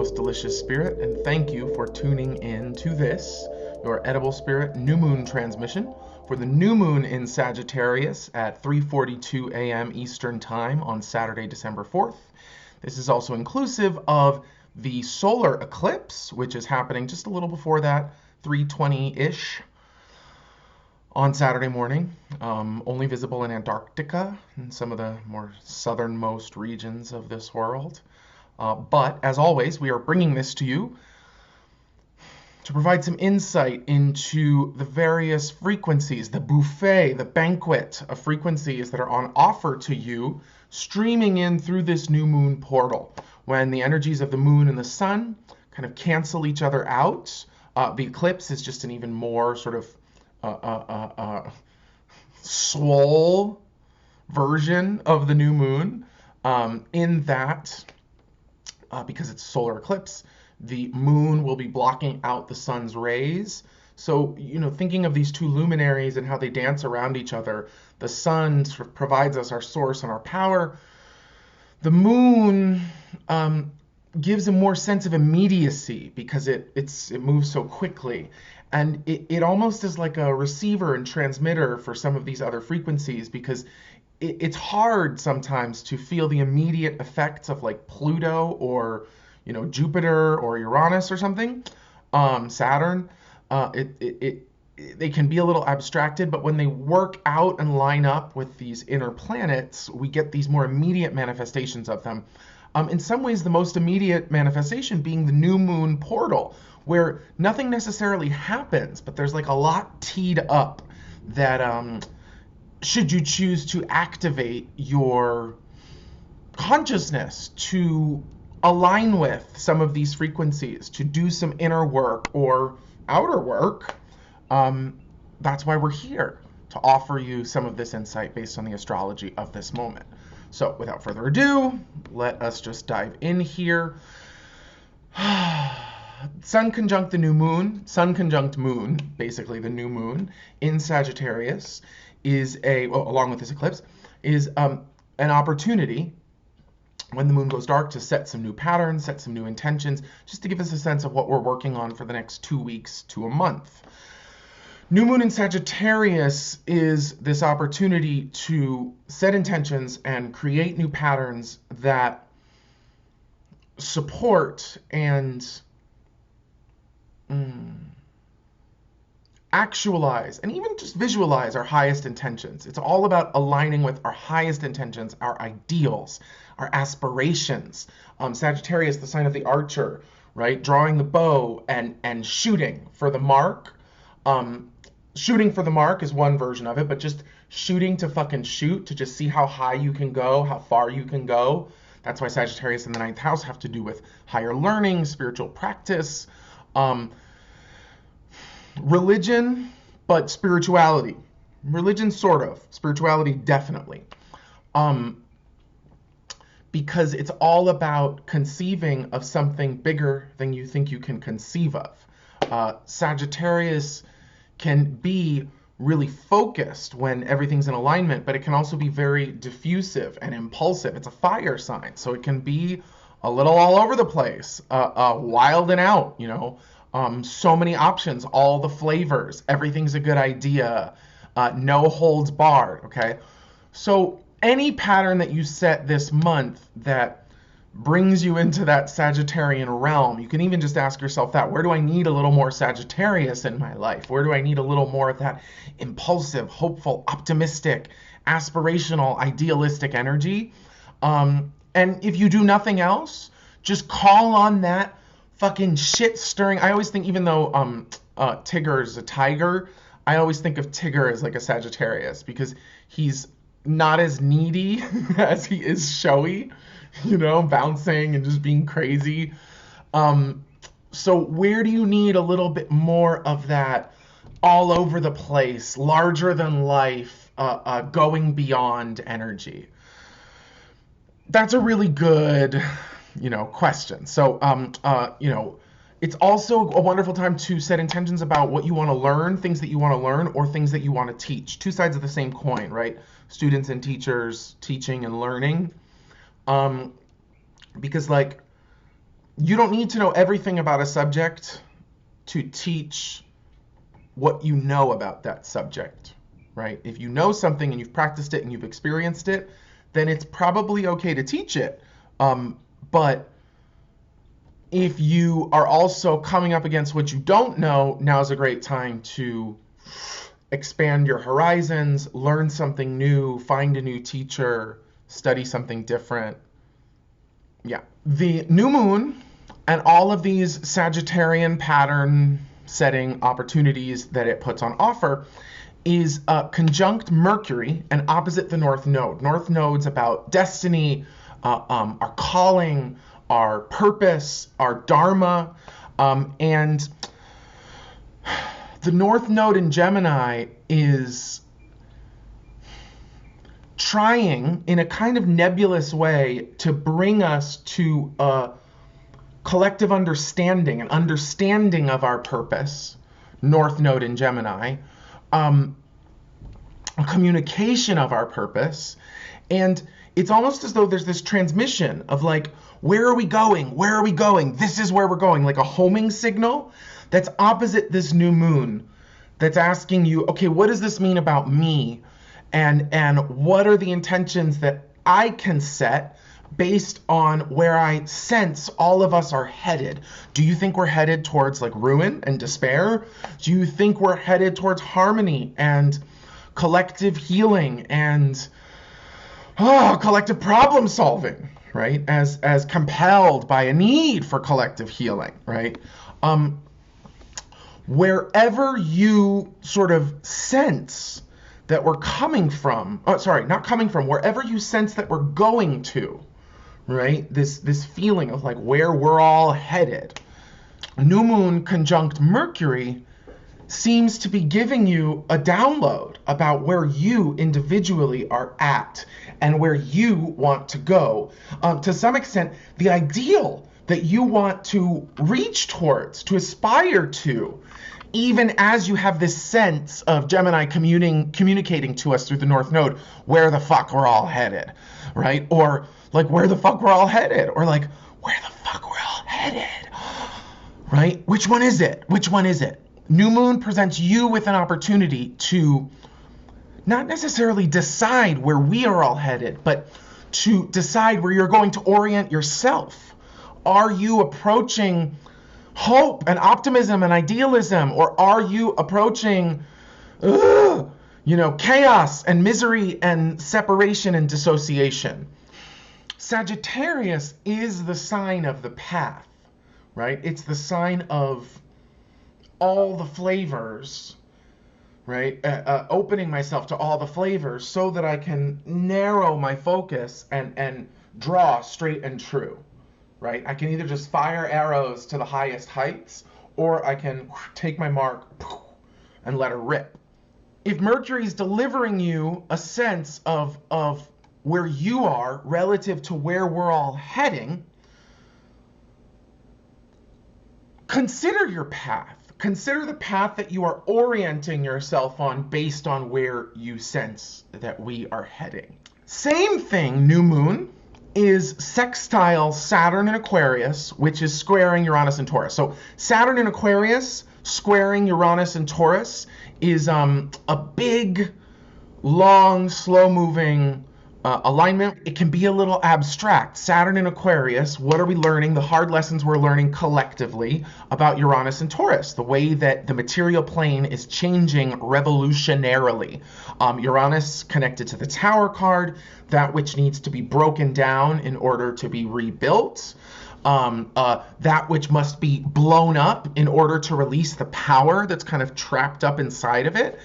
most delicious spirit, and thank you for tuning in to this, your Edible Spirit New Moon transmission for the new moon in Sagittarius at 3:42 a.m. Eastern Time on Saturday, December 4th. This is also inclusive of the solar eclipse, which is happening just a little before that, 3:20-ish on Saturday morning, only visible in Antarctica and some of the more southernmost regions of this world. But as always, we are bringing this to you to provide some insight into the various frequencies, the buffet, the banquet of frequencies that are on offer to you, streaming in through this new moon portal. When the energies of the moon and the sun kind of cancel each other out, the eclipse is just an even more sort of swole version of the new moon, in that because it's a solar eclipse, the moon will be blocking out the sun's rays. So, thinking of these two luminaries and how they dance around each other, the sun sort of provides us our source and our power. The moon gives a more sense of immediacy because it moves so quickly. And it almost is like a receiver and transmitter for some of these other frequencies, because it's hard sometimes to feel the immediate effects of like Pluto or Jupiter or Uranus or something, Saturn. They can be a little abstracted, but when they work out and line up with these inner planets, we get these more immediate manifestations of them. In some ways, the most immediate manifestation being the new moon portal, where nothing necessarily happens, but there's like a lot teed up that should you choose to activate your consciousness to align with some of these frequencies, to do some inner work or outer work, that's why we're here, to offer you some of this insight based on the astrology of this moment. So without further ado, let us just dive in here. Sun conjunct the new moon, Sun conjunct moon, basically the new moon in Sagittarius, is along with this eclipse, is an opportunity when the moon goes dark to set some new patterns, set some new intentions, just to give us a sense of what we're working on for the next 2 weeks to a month. New moon in Sagittarius is this opportunity to set intentions and create new patterns that support and actualize and even just visualize our highest intentions. It's all about aligning with our highest intentions, our ideals, our aspirations. Sagittarius, the sign of the archer, right? Drawing the bow and shooting for the mark. Shooting for the mark is one version of it, but just shooting to fucking shoot, to just see how high you can go, how far you can go. That's why Sagittarius in the 9th house have to do with higher learning, spiritual practice, religion, but spirituality. Religion, sort of. Spirituality, definitely. Because it's all about conceiving of something bigger than you think you can conceive of. Sagittarius can be really focused when everything's in alignment, but it can also be very diffusive and impulsive. It's a fire sign, so it can be a little all over the place, wild and out, so many options, all the flavors, everything's a good idea, no holds barred, okay? So any pattern that you set this month that brings you into that Sagittarian realm, you can even just ask yourself that, where do I need a little more Sagittarius in my life? Where do I need a little more of that impulsive, hopeful, optimistic, aspirational, idealistic energy? And if you do nothing else, just call on that fucking shit stirring. I always think, even though Tigger is a tiger, I always think of Tigger as like a Sagittarius, because he's not as needy as he is showy, bouncing and just being crazy. So where do you need a little bit more of that all over the place, larger than life, going beyond energy? That's a really good, question. So, it's also a wonderful time to set intentions about what you want to learn, things that you want to learn, or things that you want to teach. Two sides of the same coin, right? Students and teachers, teaching and learning. Because you don't need to know everything about a subject to teach what you know about that subject, right? If you know something and you've practiced it and you've experienced it, then it's probably okay to teach it. But if you are also coming up against what you don't know, now's a great time to expand your horizons, learn something new, find a new teacher, study something different. Yeah. The new moon and all of these Sagittarian pattern setting opportunities that it puts on offer is conjunct Mercury and opposite the North Node. North Node's about destiny, our calling, our purpose, our dharma, and the North Node in Gemini is trying in a kind of nebulous way to bring us to a collective understanding, an understanding of our purpose, North Node in Gemini, a communication of our purpose. And it's almost as though there's this transmission of like, where are we going? Where are we going? This is where we're going, like a homing signal that's opposite this new moon that's asking you, okay, what does this mean about me? And what are the intentions that I can set based on where I sense all of us are headed? Do you think we're headed towards like ruin and despair? Do you think we're headed towards harmony and collective healing and collective problem solving, right? As compelled by a need for collective healing, right? Wherever you sort of sense that we're coming from, wherever you sense that we're going to, right? This feeling of like where we're all headed. New moon conjunct Mercury seems to be giving you a download about where you individually are at and where you want to go. To some extent, the ideal that you want to reach towards, to aspire to, even as you have this sense of Gemini communicating to us through the North Node, where the fuck we're all headed, right? Or like, where the fuck we're all headed? Or like, where the fuck we're all headed, right? Which one is it? Which one is it? New moon presents you with an opportunity to not necessarily decide where we are all headed, but to decide where you're going to orient yourself. Are you approaching hope and optimism and idealism, or are you approaching chaos and misery and separation and dissociation? Sagittarius is the sign of the path, right? It's the sign of all the flavors, right? Opening myself to all the flavors so that I can narrow my focus and draw straight and true, right? I can either just fire arrows to the highest heights, or I can take my mark and let her rip. If Mercury's delivering you a sense of where you are relative to where we're all heading, consider your path. Consider the path that you are orienting yourself on based on where you sense that we are heading. Same thing, new moon, is sextile Saturn in Aquarius, which is squaring Uranus and Taurus. So Saturn in Aquarius squaring Uranus and Taurus is a big, long, slow-moving alignment. It can be a little abstract. Saturn in Aquarius, what are we learning? The hard lessons we're learning collectively about Uranus and Taurus, the way that the material plane is changing revolutionarily. Uranus connected to the Tower card, that which needs to be broken down in order to be rebuilt. That which must be blown up in order to release the power that's kind of trapped up inside of it.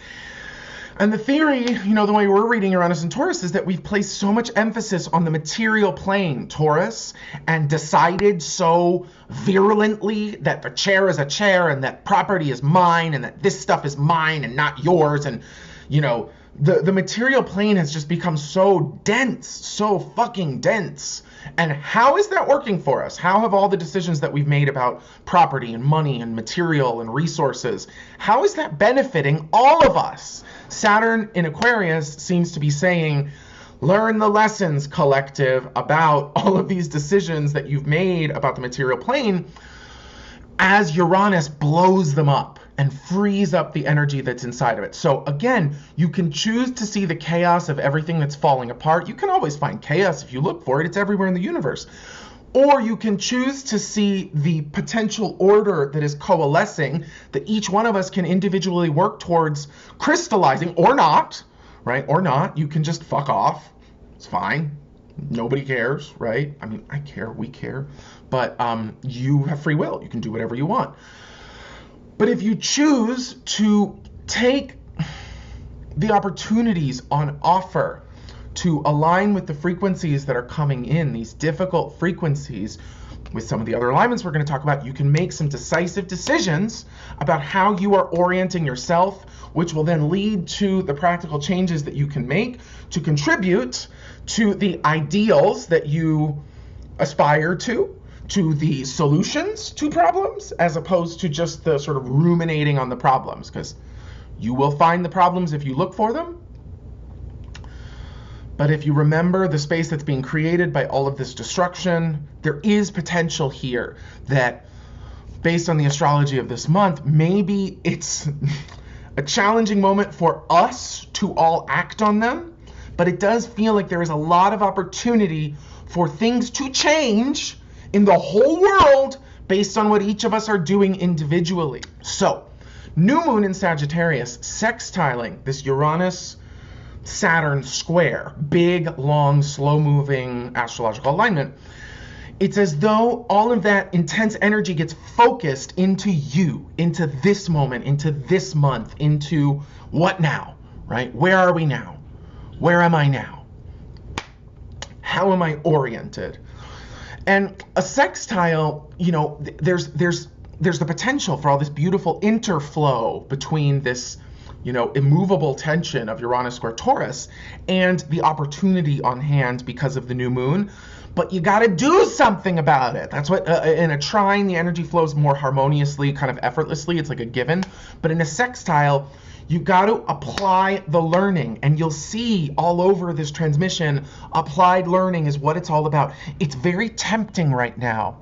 And the theory, the way we're reading Uranus and Taurus is that we've placed so much emphasis on the material plane, Taurus, and decided so virulently that the chair is a chair and that property is mine and that this stuff is mine and not yours. And, the material plane has just become so dense, so fucking dense. And how is that working for us? How have all the decisions that we've made about property and money and material and resources, how is that benefiting all of us? Saturn in Aquarius seems to be saying, Learn the lessons, collective, about all of these decisions that you've made about the material plane as Uranus blows them up and frees up the energy that's inside of it. So again, you can choose to see the chaos of everything that's falling apart. You can always find chaos if you look for it. It's everywhere in the universe. Or you can choose to see the potential order that is coalescing, that each one of us can individually work towards crystallizing, or not, right? Or not. You can just fuck off. It's fine. Nobody cares, right? I mean, I care, we care, but you have free will. You can do whatever you want. But if you choose to take the opportunities on offer to align with the frequencies that are coming in, these difficult frequencies, with some of the other alignments we're going to talk about, you can make some decisive decisions about how you are orienting yourself, which will then lead to the practical changes that you can make to contribute to the ideals that you aspire to the solutions to problems, as opposed to just the sort of ruminating on the problems, because you will find the problems if you look for them. But if you remember the space that's being created by all of this destruction, there is potential here that, based on the astrology of this month, maybe it's a challenging moment for us to all act on them, but it does feel like there is a lot of opportunity for things to change in the whole world based on what each of us are doing individually. So, new moon in Sagittarius, sextiling this Uranus Saturn square, big, long, slow-moving astrological alignment. It's as though all of that intense energy gets focused into you, into this moment, into this month, into what now, right? Where are we now? Where am I now? How am I oriented? And a sextile, you know, there's the potential for all this beautiful interflow between this, you know, immovable tension of Uranus square Taurus and the opportunity on hand because of the new moon. But you got to do something about it. That's what, in a trine, the energy flows more harmoniously, kind of effortlessly. It's like a given. But in a sextile, you got to apply the learning. And you'll see all over this transmission, applied learning is what it's all about. It's very tempting right now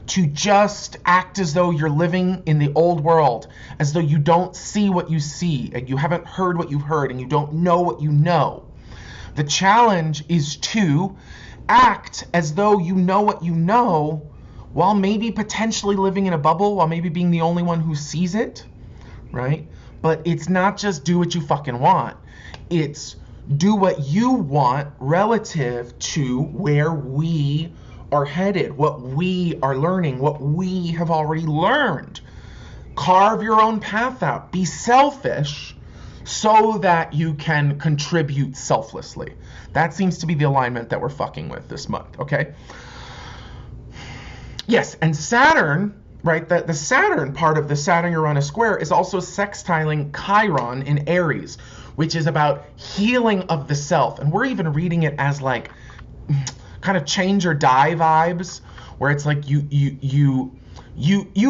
to just act as though you're living in the old world, as though you don't see what you see, and you haven't heard what you've heard, and you don't know what you know. The challenge is to act as though you know what you know, while maybe potentially living in a bubble, while maybe being the only one who sees it, right? But it's not just do what you fucking want. It's do what you want relative to where we are headed, what we are learning, what we have already learned. Carve your own path out. Be selfish so that you can contribute selflessly. That seems to be the alignment that we're fucking with this month, okay? Yes, and Saturn, right, the Saturn part of the Saturn-Uranus square is also sextiling Chiron in Aries, which is about healing of the self. And we're even reading it as like kind of change or die vibes, where it's like you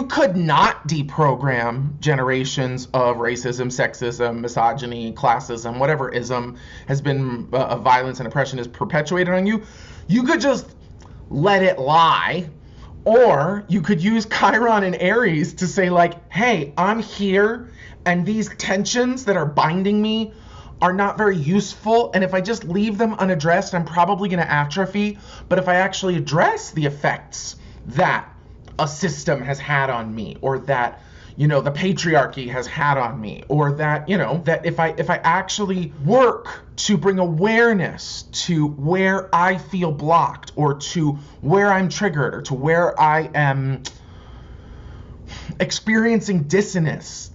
could not deprogram generations of racism, sexism, misogyny, classism, whatever ism has been of violence and oppression is perpetuated on you. You could just let it lie, or you could use Chiron and Aries to say like, hey, I'm here, and these tensions that are binding me are not very useful, and if I just leave them unaddressed, I'm probably going to atrophy. But if I actually address the effects that a system has had on me, or that, you know, the patriarchy has had on me, or that, you know, that if I actually work to bring awareness to where I feel blocked, or to where I'm triggered, or to where I am experiencing dissonance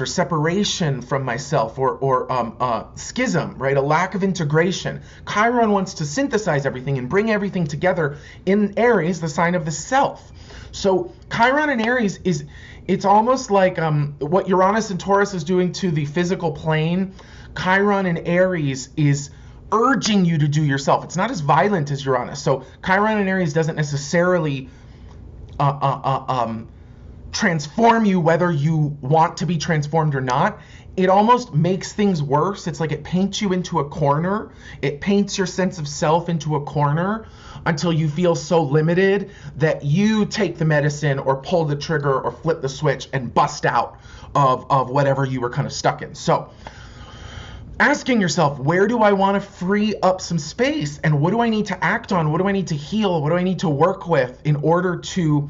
or separation from myself, or schism, right? A lack of integration. Chiron wants to synthesize everything and bring everything together in Aries, the sign of the self. So Chiron and Aries it's almost like what Uranus and Taurus is doing to the physical plane. Chiron and Aries is urging you to do yourself. It's not as violent as Uranus. So Chiron and Aries doesn't necessarily transform you whether you want to be transformed or not, it almost makes things worse. It's like it paints you into a corner. It paints your sense of self into a corner until you feel so limited that you take the medicine or pull the trigger or flip the switch and bust out of whatever you were kind of stuck in. So asking yourself, where do I want to free up some space? And what do I need to act on? What do I need to heal? What do I need to work with in order to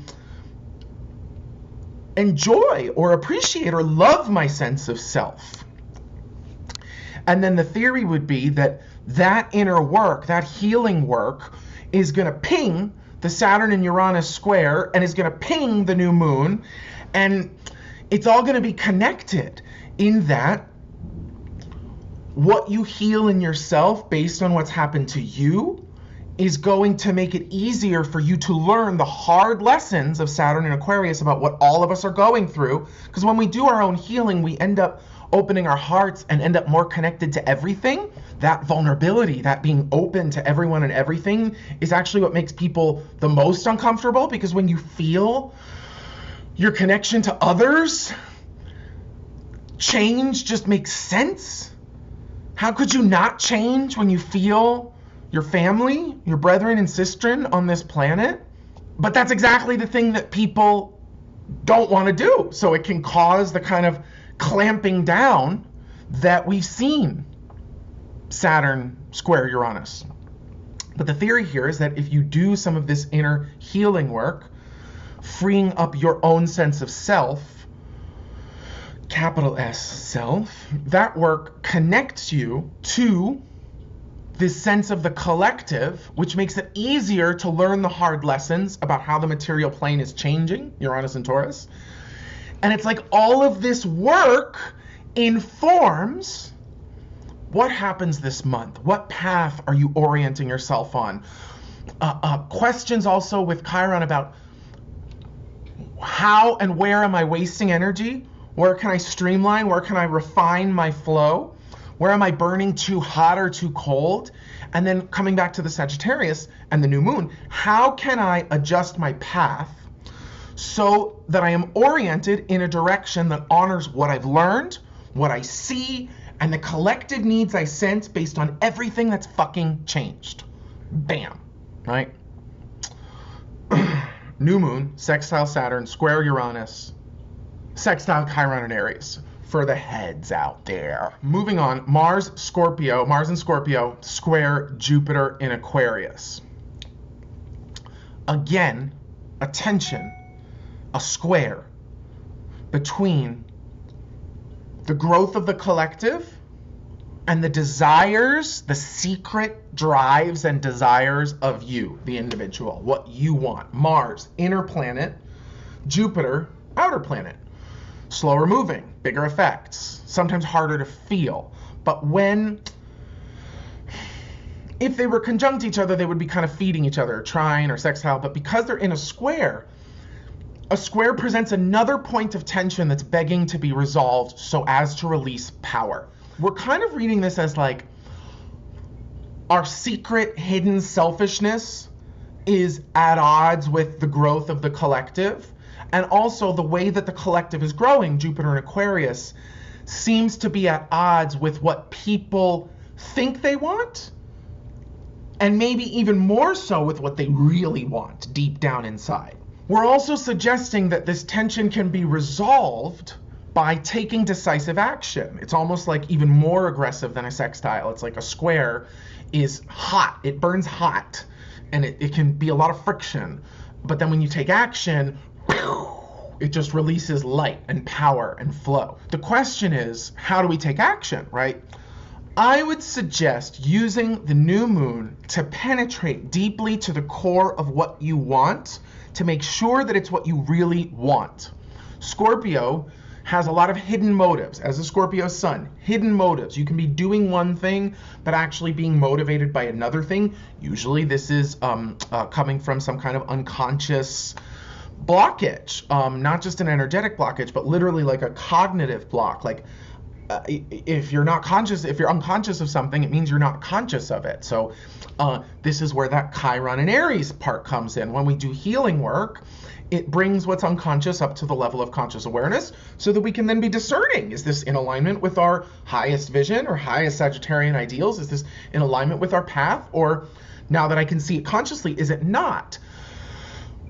enjoy or appreciate or love my sense of self? And then the theory would be that that inner work, that healing work, is going to ping the Saturn and Uranus square and is going to ping the new moon. And it's all going to be connected in that what you heal in yourself based on what's happened to you is going to make it easier for you to learn the hard lessons of Saturn and Aquarius about what all of us are going through. Because when we do our own healing, we end up opening our hearts and end up more connected to everything. That vulnerability, that being open to everyone and everything, is actually what makes people the most uncomfortable, because when you feel your connection to others, change just makes sense. How could you not change when you feel your family, your brethren and sistren on this planet? But that's exactly the thing that people don't want to do. So it can cause the kind of clamping down that we've seen Saturn square Uranus. But the theory here is that if you do some of this inner healing work, freeing up your own sense of self, capital S self, that work connects you to this sense of the collective, which makes it easier to learn the hard lessons about how the material plane is changing, Uranus and Taurus. And it's like all of this work informs what happens this month. What path are you orienting yourself on? Questions also with Chiron about how and where am I wasting energy? Where can I streamline? Where can I refine my flow? Where am I burning too hot or too cold? And then coming back to the Sagittarius and the new moon, how can I adjust my path so that I am oriented in a direction that honors what I've learned, what I see, and the collective needs I sense based on everything that's fucking changed. Bam, right? New moon, sextile Saturn, square Uranus, sextile Chiron and Aries. For the heads out there. Moving on, Mars and Scorpio, square Jupiter in Aquarius. Again, a tension, a square between the growth of the collective and the desires, the secret drives and desires of you, the individual, what you want. Mars, inner planet, Jupiter, outer planet. Slower moving, bigger effects, sometimes harder to feel. But if they were conjunct each other, they would be kind of feeding each other, trine or sextile. But because they're in a square presents another point of tension that's begging to be resolved so as to release power. We're kind of reading this as like our secret hidden selfishness is at odds with the growth of the collective. And also the way that the collective is growing, Jupiter and Aquarius, seems to be at odds with what people think they want, and maybe even more so with what they really want deep down inside. We're also suggesting that this tension can be resolved by taking decisive action. It's almost like even more aggressive than a sextile. It's like a square is hot, it burns hot, and it can be a lot of friction. But then when you take action, it just releases light and power and flow. The question is, how do we take action, right? I would suggest using the new moon to penetrate deeply to the core of what you want, to make sure that it's what you really want. Scorpio has a lot of hidden motives. As a Scorpio sun, hidden motives. You can be doing one thing, but actually being motivated by another thing. Usually this is coming from some kind of unconscious blockage, not just an energetic blockage, but literally like a cognitive block. Like, if you're not conscious, if you're unconscious of something, it means you're not conscious of it. So this is where that Chiron and Aries part comes in. When we do healing work, it brings what's unconscious up to the level of conscious awareness so that we can then be discerning. Is this in alignment with our highest vision or highest Sagittarian ideals? Is this in alignment with our path? Or now that I can see it consciously, is it not?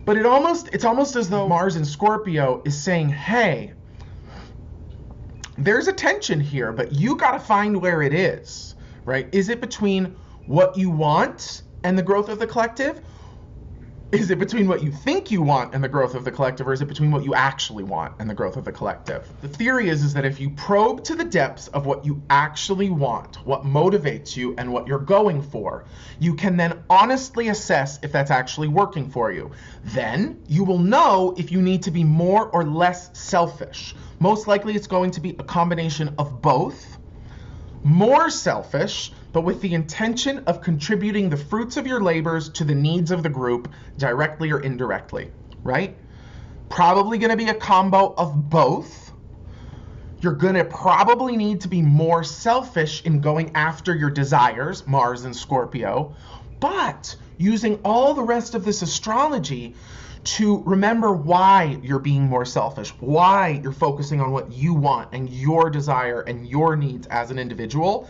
But it's almost as though Mars in Scorpio is saying, hey, there's a tension here, but you got to find where it is, right? Is it between what you want and the growth of the collective? Is it between what you think you want and the growth of the collective, or is it between what you actually want and the growth of the collective? The theory is that if you probe to the depths of what you actually want, what motivates you and what you're going for, you can then honestly assess if that's actually working for you. Then you will know if you need to be more or less selfish. Most likely it's going to be a combination of both. More selfish, but with the intention of contributing the fruits of your labors to the needs of the group, directly or indirectly, right? Probably going to be a combo of both. You're going to probably need to be more selfish in going after your desires, Mars and Scorpio, but using all the rest of this astrology to remember why you're being more selfish, why you're focusing on what you want and your desire and your needs as an individual.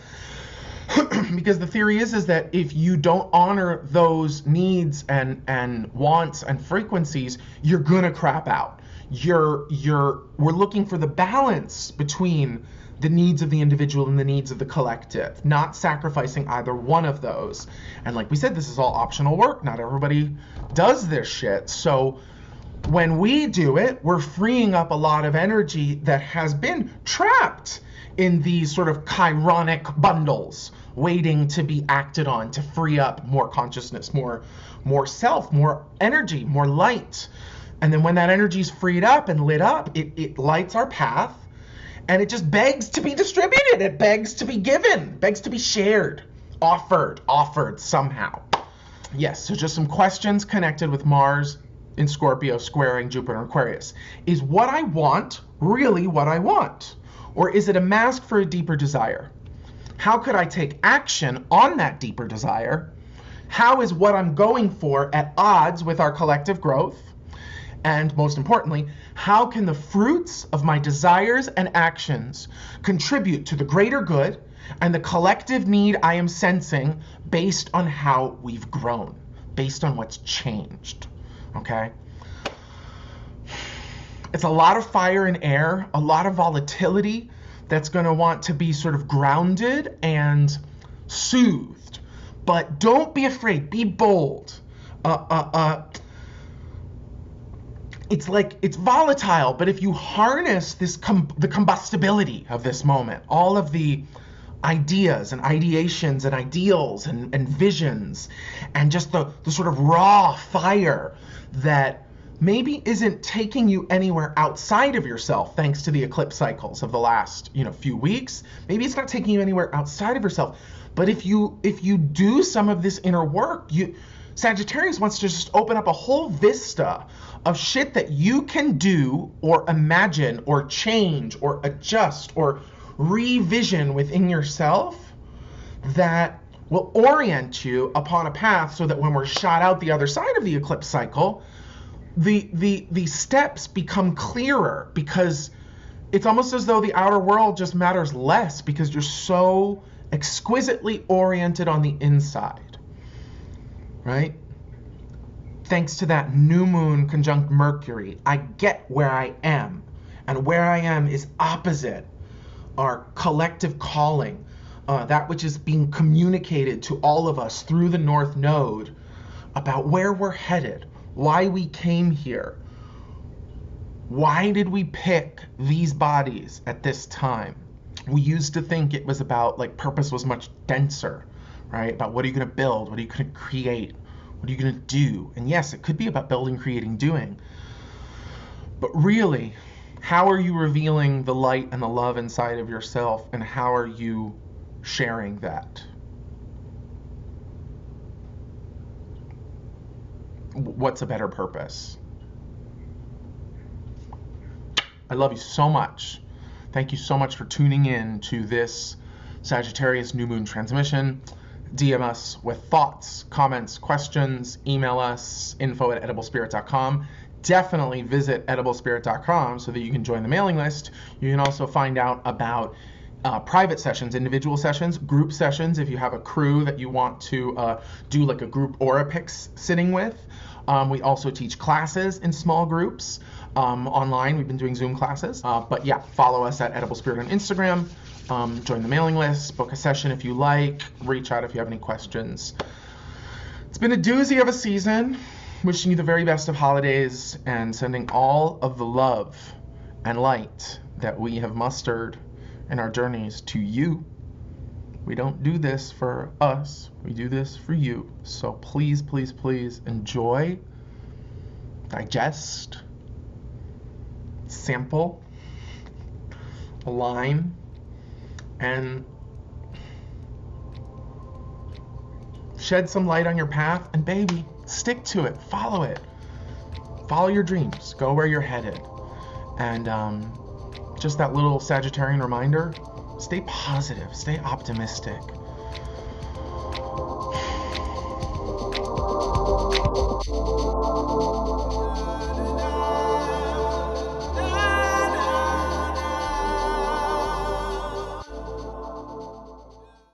Because the theory is that if you don't honor those needs and wants and frequencies, you're gonna crap out. We're looking for the balance between the needs of the individual and the needs of the collective, not sacrificing either one of those. And like we said, this is all optional work. Not everybody does this shit. So when we do it, we're freeing up a lot of energy that has been trapped in these sort of chironic bundles, waiting to be acted on to free up more consciousness, more self, more energy, more light. And then when that energy is freed up and lit up, it lights our path. And it just begs to be distributed. It begs to be given, begs to be shared, offered somehow. Yes, so just some questions connected with Mars in Scorpio squaring Jupiter and Aquarius. Is what I want really what I want? Or is it a mask for a deeper desire? How could I take action on that deeper desire? How is what I'm going for at odds with our collective growth? And most importantly, how can the fruits of my desires and actions contribute to the greater good and the collective need I am sensing based on how we've grown, based on what's changed, okay? It's a lot of fire and air, a lot of volatility that's gonna want to be sort of grounded and soothed. But don't be afraid, be bold. It's volatile, but if you harness this the combustibility of this moment, all of the ideas and ideations and ideals and visions, and just the sort of raw fire that maybe isn't taking you anywhere outside of yourself, thanks to the eclipse cycles of the last few weeks. Maybe it's not taking you anywhere outside of yourself, but if you do some of this inner work, Sagittarius wants to just open up a whole vista of shit that you can do or imagine or change or adjust or revision within yourself that will orient you upon a path so that when we're shot out the other side of the eclipse cycle, the steps become clearer, because it's almost as though the outer world just matters less because you're so exquisitely oriented on the inside, right? Thanks to that new moon conjunct Mercury, I get where I am. And where I am is opposite our collective calling, that which is being communicated to all of us through the North Node about where we're headed, why we came here. Why did we pick these bodies at this time? We used to think it was about, purpose was much denser, right? About what are you going to build? What are you going to create? What are you going to do? And yes, it could be about building, creating, doing. But really, how are you revealing the light and the love inside of yourself, and how are you sharing that? What's a better purpose? I love you so much. Thank you so much for tuning in to this Sagittarius new moon transmission. DM us with thoughts, comments, questions, email us, info@ediblespirit.com. Definitely visit ediblespirit.com so that you can join the mailing list. You can also find out about private sessions, individual sessions, group sessions if you have a crew that you want to do like a group aura picks sitting with. We also teach classes in small groups online. We've been doing Zoom classes. But yeah, follow us at EdibleSpirit on Instagram. Join the mailing list, book a session if you like, reach out if you have any questions. It's been a doozy of a season. Wishing you the very best of holidays and sending all of the love and light that we have mustered in our journeys to you. We don't do this for us, we do this for you. So please, please, please enjoy, digest, sample, align, and shed some light on your path, and baby, stick to it, follow it. Follow your dreams, go where you're headed. And just that little Sagittarian reminder, stay positive, stay optimistic.